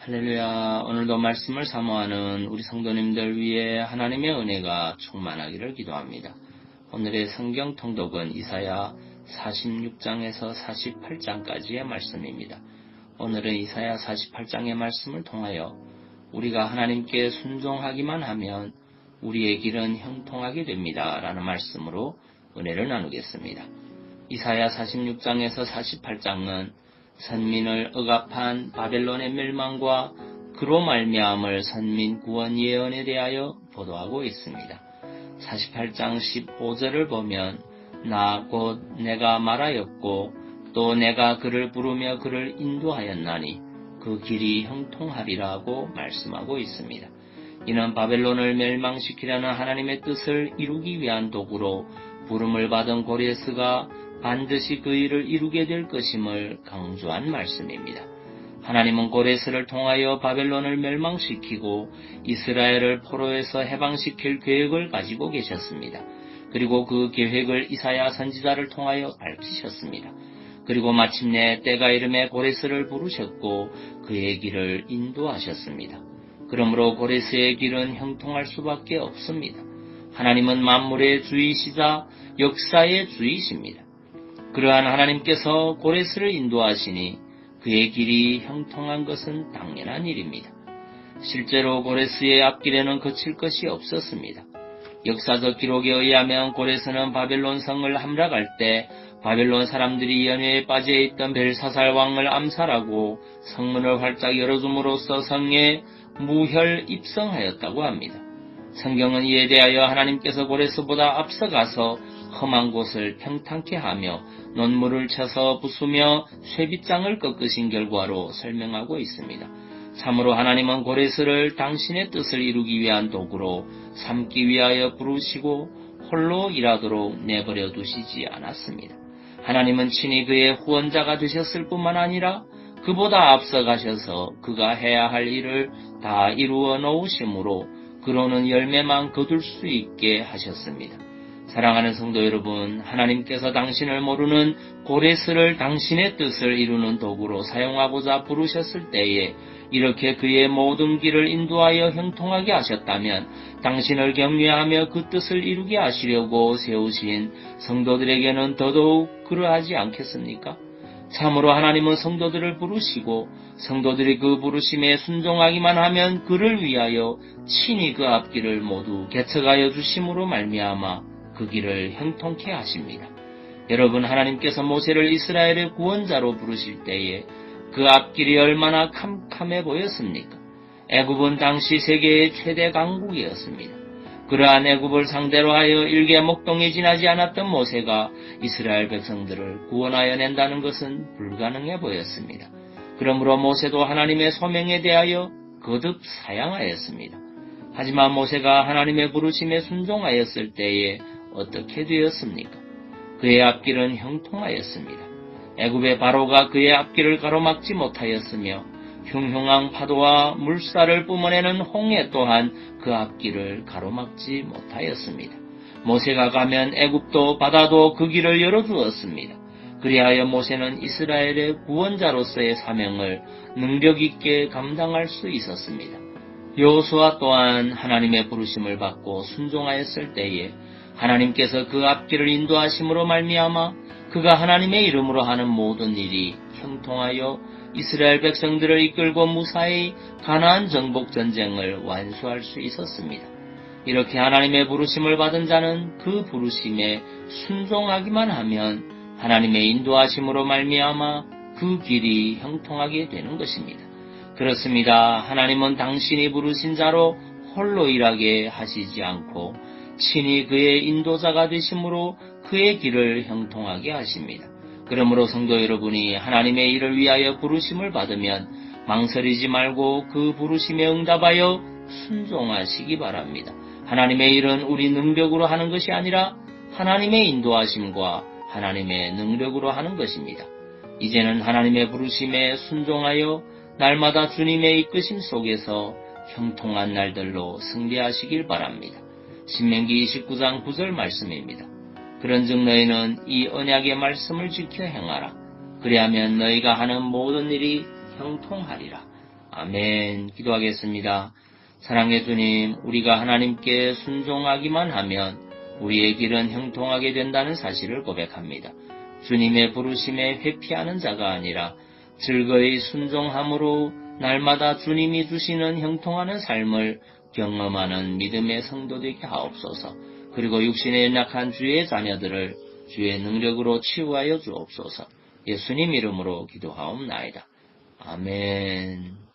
할렐루야. 오늘도 말씀을 사모하는 우리 성도님들 위해 하나님의 은혜가 충만하기를 기도합니다. 오늘의 성경 통독은 이사야 46장에서 48장까지의 말씀입니다. 오늘은 이사야 48장의 말씀을 통하여 우리가 하나님께 순종하기만 하면 우리의 길은 형통하게 됩니다. 라는 말씀으로 은혜를 나누겠습니다. 이사야 46장에서 48장은 선민을 억압한 바벨론의 멸망과 그로 말미암을 선민 구원 예언에 대하여 보도하고 있습니다. 48장 15절을 보면 나 곧 내가 말하였고 또 내가 그를 부르며 그를 인도하였나니 그 길이 형통하리라고 말씀하고 있습니다. 이는 바벨론을 멸망시키려는 하나님의 뜻을 이루기 위한 도구로 부름을 받은 고레스가 반드시 그 일을 이루게 될 것임을 강조한 말씀입니다. 하나님은 고레스를 통하여 바벨론을 멸망시키고 이스라엘을 포로에서 해방시킬 계획을 가지고 계셨습니다. 그리고 그 계획을 이사야 선지자를 통하여 밝히셨습니다. 그리고 마침내 때가 이름에 고레스를 부르셨고 그의 길을 인도하셨습니다. 그러므로 고레스의 길은 형통할 수밖에 없습니다. 하나님은 만물의 주이시자 역사의 주이십니다. 그러한 하나님께서 고레스를 인도하시니 그의 길이 형통한 것은 당연한 일입니다. 실제로 고레스의 앞길에는 거칠 것이 없었습니다. 역사적 기록에 의하면 고레스는 바벨론 성을 함락할 때 바벨론 사람들이 연회에 빠져있던 벨사살 왕을 암살하고 성문을 활짝 열어줌으로써 성에 무혈 입성하였다고 합니다. 성경은 이에 대하여 하나님께서 고레스보다 앞서가서 험한 곳을 평탄케 하며 논물을 쳐서 부수며 쇠빗장을 꺾으신 결과로 설명하고 있습니다. 참으로 하나님은 고레스를 당신의 뜻을 이루기 위한 도구로 삼기 위하여 부르시고 홀로 일하도록 내버려 두시지 않았습니다. 하나님은 친히 그의 후원자가 되셨을 뿐만 아니라 그보다 앞서가셔서 그가 해야 할 일을 다 이루어 놓으심으로 그로는 열매만 거둘 수 있게 하셨습니다. 사랑하는 성도 여러분, 하나님께서 당신을 모르는 고레스를 당신의 뜻을 이루는 도구로 사용하고자 부르셨을 때에 이렇게 그의 모든 길을 인도하여 형통하게 하셨다면 당신을 격려하며 그 뜻을 이루게 하시려고 세우신 성도들에게는 더더욱 그러하지 않겠습니까? 참으로 하나님은 성도들을 부르시고 성도들이 그 부르심에 순종하기만 하면 그를 위하여 친히 그 앞길을 모두 개척하여 주심으로 말미암아 그 길을 형통케 하십니다. 여러분, 하나님께서 모세를 이스라엘의 구원자로 부르실 때에 그 앞길이 얼마나 캄캄해 보였습니까? 애굽은 당시 세계의 최대 강국이었습니다. 그러한 애굽을 상대로 하여 일개 목동에 지나지 않았던 모세가 이스라엘 백성들을 구원하여 낸다는 것은 불가능해 보였습니다. 그러므로 모세도 하나님의 소명에 대하여 거듭 사양하였습니다. 하지만 모세가 하나님의 부르심에 순종하였을 때에 어떻게 되었습니까? 그의 앞길은 형통하였습니다. 애굽의 바로가 그의 앞길을 가로막지 못하였으며 흉흉한 파도와 물살을 뿜어내는 홍해 또한 그 앞길을 가로막지 못하였습니다. 모세가 가면 애굽도 바다도 그 길을 열어주었습니다. 그리하여 모세는 이스라엘의 구원자로서의 사명을 능력 있게 감당할 수 있었습니다. 여호수아 또한 하나님의 부르심을 받고 순종하였을 때에 하나님께서 그 앞길을 인도하심으로 말미암아 그가 하나님의 이름으로 하는 모든 일이 형통하여 이스라엘 백성들을 이끌고 무사히 가나안 정복 전쟁을 완수할 수 있었습니다. 이렇게 하나님의 부르심을 받은 자는 그 부르심에 순종하기만 하면 하나님의 인도하심으로 말미암아 그 길이 형통하게 되는 것입니다. 그렇습니다. 하나님은 당신이 부르신 자로 홀로 일하게 하시지 않고 친히 그의 인도자가 되심으로 그의 길을 형통하게 하십니다. 그러므로 성도 여러분이 하나님의 일을 위하여 부르심을 받으면 망설이지 말고 그 부르심에 응답하여 순종하시기 바랍니다. 하나님의 일은 우리 능력으로 하는 것이 아니라 하나님의 인도하심과 하나님의 능력으로 하는 것입니다. 이제는 하나님의 부르심에 순종하여 날마다 주님의 이끄심 속에서 형통한 날들로 승리하시길 바랍니다. 신명기 29장 9절 말씀입니다. 그런즉 너희는 이 언약의 말씀을 지켜 행하라. 그리하면 너희가 하는 모든 일이 형통하리라. 아멘. 기도하겠습니다. 사랑의 주님, 우리가 하나님께 순종하기만 하면 우리의 길은 형통하게 된다는 사실을 고백합니다. 주님의 부르심에 회피하는 자가 아니라 즐거이 순종함으로 날마다 주님이 주시는 형통하는 삶을 경험하는 믿음의 성도 되게 하옵소서. 그리고 육신에 연약한 주의 자녀들을 주의 능력으로 치유하여 주옵소서. 예수님 이름으로 기도하옵나이다. 아멘.